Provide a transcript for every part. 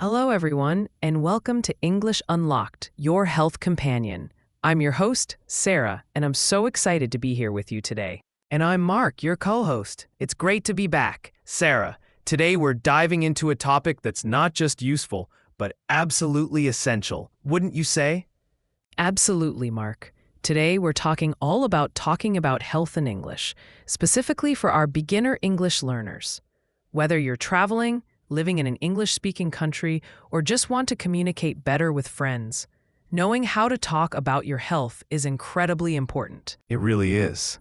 Hello, everyone, and welcome to English Unlocked, your health companion. I'm your host, Sarah, and I'm so excited to be here with you today. And I'm Mark, your co-host. It's great to be back. Sarah, today we're diving into a topic that's not just useful, but absolutely essential, wouldn't you say? Absolutely, Mark. Today we're talking about health in English, specifically for our beginner English learners. Whether you're traveling, living in an English-speaking country, or just want to communicate better with friends, knowing how to talk about your health is incredibly important. It really is.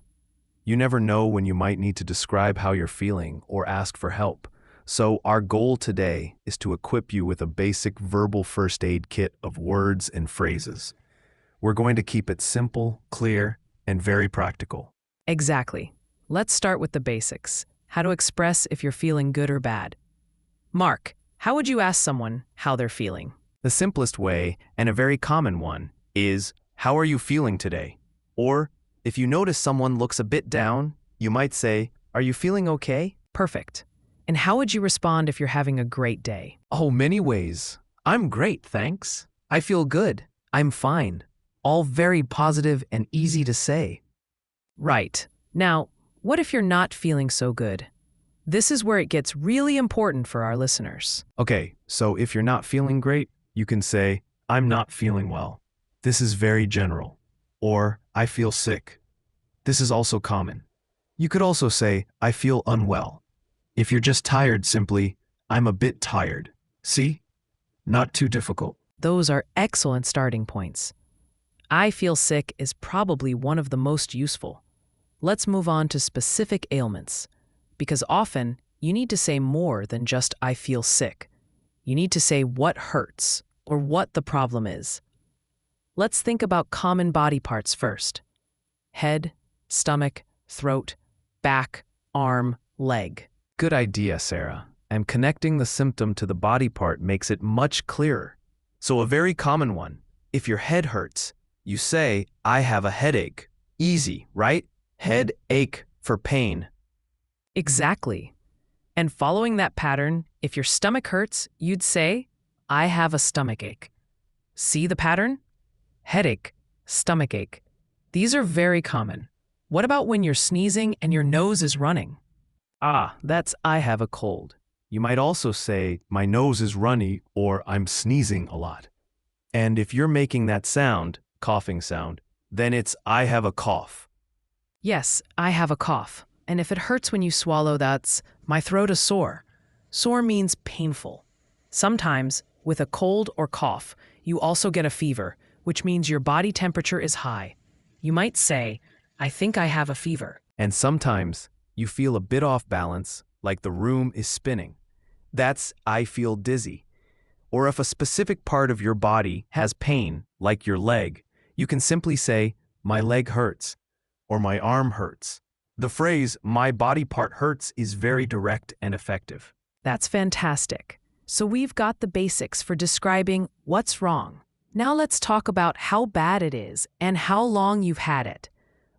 You never know when you might need to describe how you're feeling or ask for help. So our goal today is to equip you with a basic verbal first aid kit of words and phrases. We're going to keep it simple, clear, and very practical. Exactly. Let's start with the basics. How to express if you're feeling good or bad. Mark, how would you ask someone how they're feeling? The simplest way, and a very common one, is, "How are you feeling today?" Or, if you notice someone looks a bit down, you might say, "Are you feeling okay?" Perfect. And how would you respond if you're having a great day? Oh, many ways. "I'm great, thanks. I feel good. I'm fine." All very positive and easy to say. Right. Now, what if you're not feeling so good? This is where it gets really important for our listeners. Okay, so if you're not feeling great, you can say, "I'm not feeling well." This is very general. Or, "I feel sick." This is also common. You could also say, "I feel unwell." If you're just tired, simply, "I'm a bit tired." See? Not too difficult. Those are excellent starting points. I feel sick is probably one of the most useful. Let's move on to specific ailments, because often you need to say more than just "I feel sick." You need to say what hurts or what the problem is. Let's think about common body parts first. Head, stomach, throat, back, arm, leg. Good idea, Sarah. And connecting the symptom to the body part makes it much clearer. So a very common one, if your head hurts, you say, "I have a headache." Easy, right? Headache for pain. Exactly. And following that pattern, if your stomach hurts, you'd say, "I have a stomachache." See the pattern? Headache, stomachache. These are very common. What about when you're sneezing and your nose is running? That's "I have a cold." You might also say, "My nose is runny," or "I'm sneezing a lot." And if you're making that sound, coughing sound, then it's "I have a cough." Yes, I have a cough. And if it hurts when you swallow, that's "my throat is sore." Sore means painful. Sometimes, with a cold or cough, you also get a fever, which means your body temperature is high. You might say, "I think I have a fever." And sometimes you feel a bit off balance, like the room is spinning. That's "I feel dizzy." Or if a specific part of your body has pain, like your leg, you can simply say, "My leg hurts," or "My arm hurts." The phrase "my body part hurts" is very direct and effective. That's fantastic. So we've got the basics for describing what's wrong. Now let's talk about how bad it is and how long you've had it.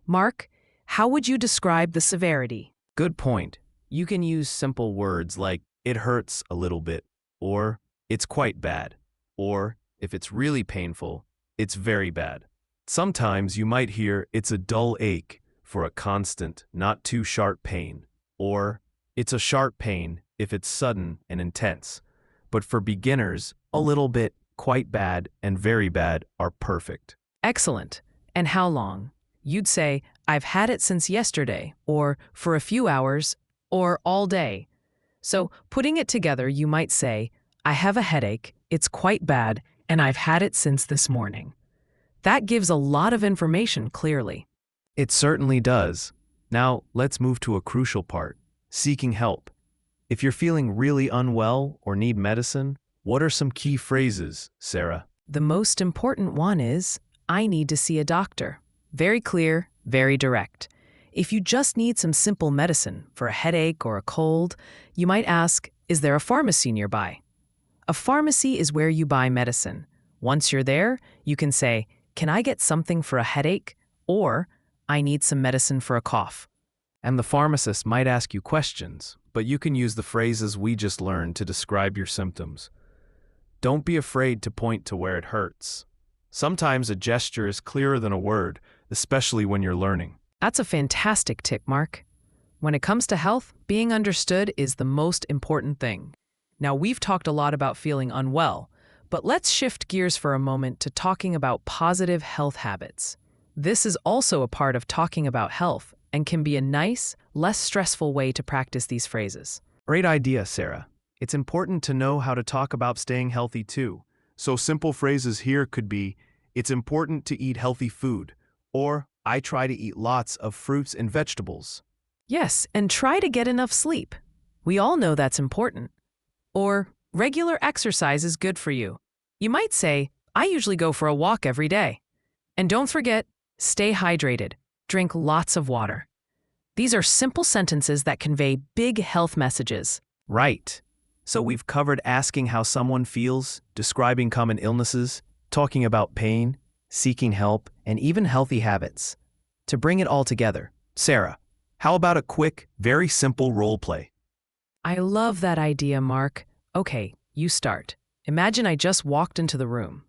Mark, how would you describe the severity? Good point. You can use simple words like "it hurts a little bit," or "it's quite bad," or if it's really painful, "it's very bad." Sometimes you might hear "it's a dull ache" for a constant, not too sharp pain, or "it's a sharp pain" if it's sudden and intense. But for beginners, a little bit, quite bad, and very bad are perfect. Excellent. And how long? You'd say, "I've had it since yesterday," or "for a few hours," or "all day." So putting it together, you might say, "I have a headache, it's quite bad, and I've had it since this morning." That gives a lot of information clearly. It certainly does. Now, let's move to a crucial part, seeking help. If you're feeling really unwell or need medicine, what are some key phrases, Sarah? The most important one is, "I need to see a doctor." Very clear, very direct. If you just need some simple medicine for a headache or a cold, you might ask, "Is there a pharmacy nearby?" A pharmacy is where you buy medicine. Once you're there, you can say, "Can I get something for a headache?" Or, "I need some medicine for a cough." And the pharmacist might ask you questions, but you can use the phrases we just learned to describe your symptoms. Don't be afraid to point to where it hurts. Sometimes a gesture is clearer than a word, especially when you're learning. That's a fantastic tip, Mark. When it comes to health, being understood is the most important thing. Now, we've talked a lot about feeling unwell, but let's shift gears for a moment to talking about positive health habits. This is also a part of talking about health and can be a nice, less stressful way to practice these phrases. Great idea, Sarah. It's important to know how to talk about staying healthy too. So simple phrases here could be, it's important to eat healthy food, or I try to eat lots of fruits and vegetables. Yes, and try to get enough sleep. We all know that's important. Or, regular exercise is good for you. You might say, I usually go for a walk every day. And don't forget, stay hydrated. Drink lots of water. These are simple sentences that convey big health messages. Right. So we've covered asking how someone feels, describing common illnesses, talking about pain, seeking help, and even healthy habits. To bring it all together, Sarah, how about a quick, very simple role play? I love that idea, Mark. Okay, you start. Imagine I just walked into the room.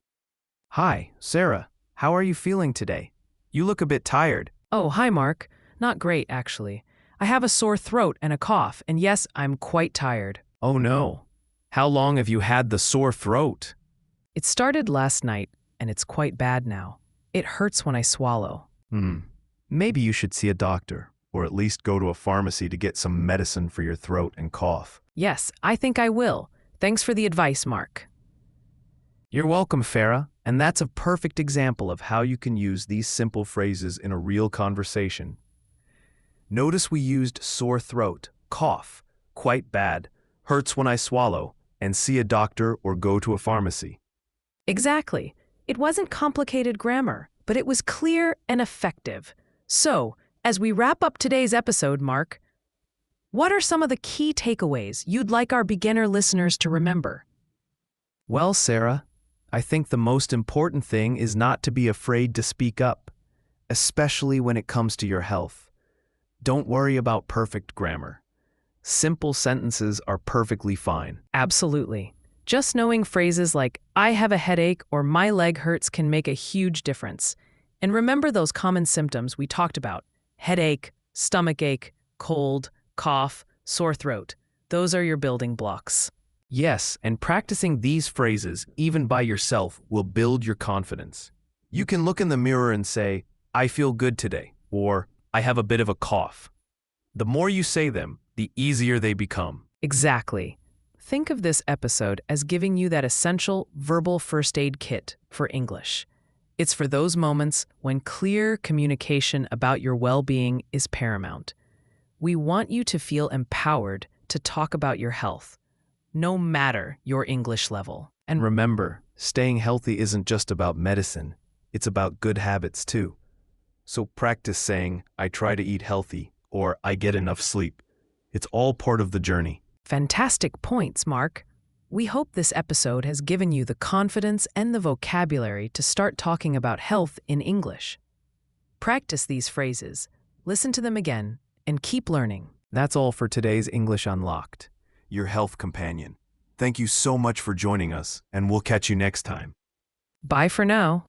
Hi, Sarah. How are you feeling today? You look a bit tired. Oh, hi, Mark. Not great, actually. I have a sore throat and a cough, and yes, I'm quite tired. Oh no. How long have you had the sore throat? It started last night, and it's quite bad now. It hurts when I swallow. Maybe you should see a doctor, or at least go to a pharmacy to get some medicine for your throat and cough. Yes, I think I will. Thanks for the advice, Mark. You're welcome, Farah, and that's a perfect example of how you can use these simple phrases in a real conversation. Notice we used sore throat, cough, quite bad, hurts when I swallow, and see a doctor or go to a pharmacy. Exactly. It wasn't complicated grammar, but it was clear and effective. So, as we wrap up today's episode, Mark, what are some of the key takeaways you'd like our beginner listeners to remember? Well, Sarah, I think the most important thing is not to be afraid to speak up, especially when it comes to your health. Don't worry about perfect grammar. Simple sentences are perfectly fine. Absolutely. Just knowing phrases like, I have a headache or my leg hurts can make a huge difference. And remember those common symptoms we talked about: headache, stomachache, cold, cough, sore throat. Those are your building blocks. Yes, and practicing these phrases, even by yourself, will build your confidence. You can look in the mirror and say, I feel good today, or I have a bit of a cough. The more you say them, the easier they become. Exactly. Think of this episode as giving you that essential verbal first aid kit for English. It's for those moments when clear communication about your well-being is paramount. We want you to feel empowered to talk about your health, no matter your English level. And remember, staying healthy isn't just about medicine, it's about good habits too. So practice saying, I try to eat healthy, or I get enough sleep. It's all part of the journey. Fantastic points, Mark. We hope this episode has given you the confidence and the vocabulary to start talking about health in English. Practice these phrases, listen to them again, and keep learning. That's all for today's English Unlocked, your health companion. Thank you so much for joining us, and we'll catch you next time. Bye for now.